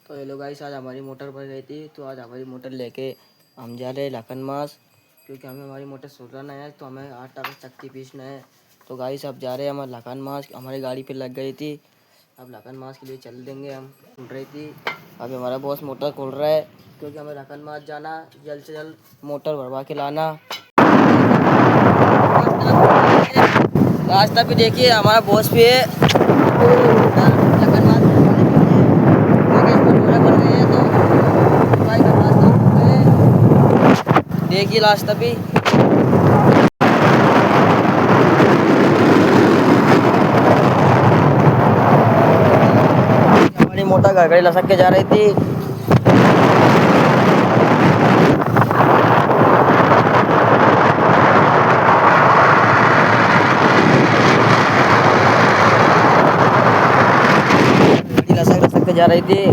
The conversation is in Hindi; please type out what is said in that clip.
तो हेलो गाइस, आज हमारी मोटर भर गई थी तो आज हमारी मोटर लेके हम जा रहे हैं लखन मास, क्योंकि हमें हमारी मोटर सुधराना है तो हमें आटा का चक्की पीसना है। तो गाइस अब जा रहे हैं हमारे लखन मास, हमारी गाड़ी पे लग गई थी। अब लखन मास के लिए चल देंगे हम। खुल रही थी, अभी हमारा बॉस मोटर खोल रहा है क्योंकि हमें लखन मास जाना, जल्द से जल्द मोटर भरवा के लाना। रास्ता पे देखिए हमारा बॉस भी है। लखन मास देखिए रास्ता भी। हमारी मोटर घरघड़ी लसक के जा रही थी। लसक लसक के जा रही थी।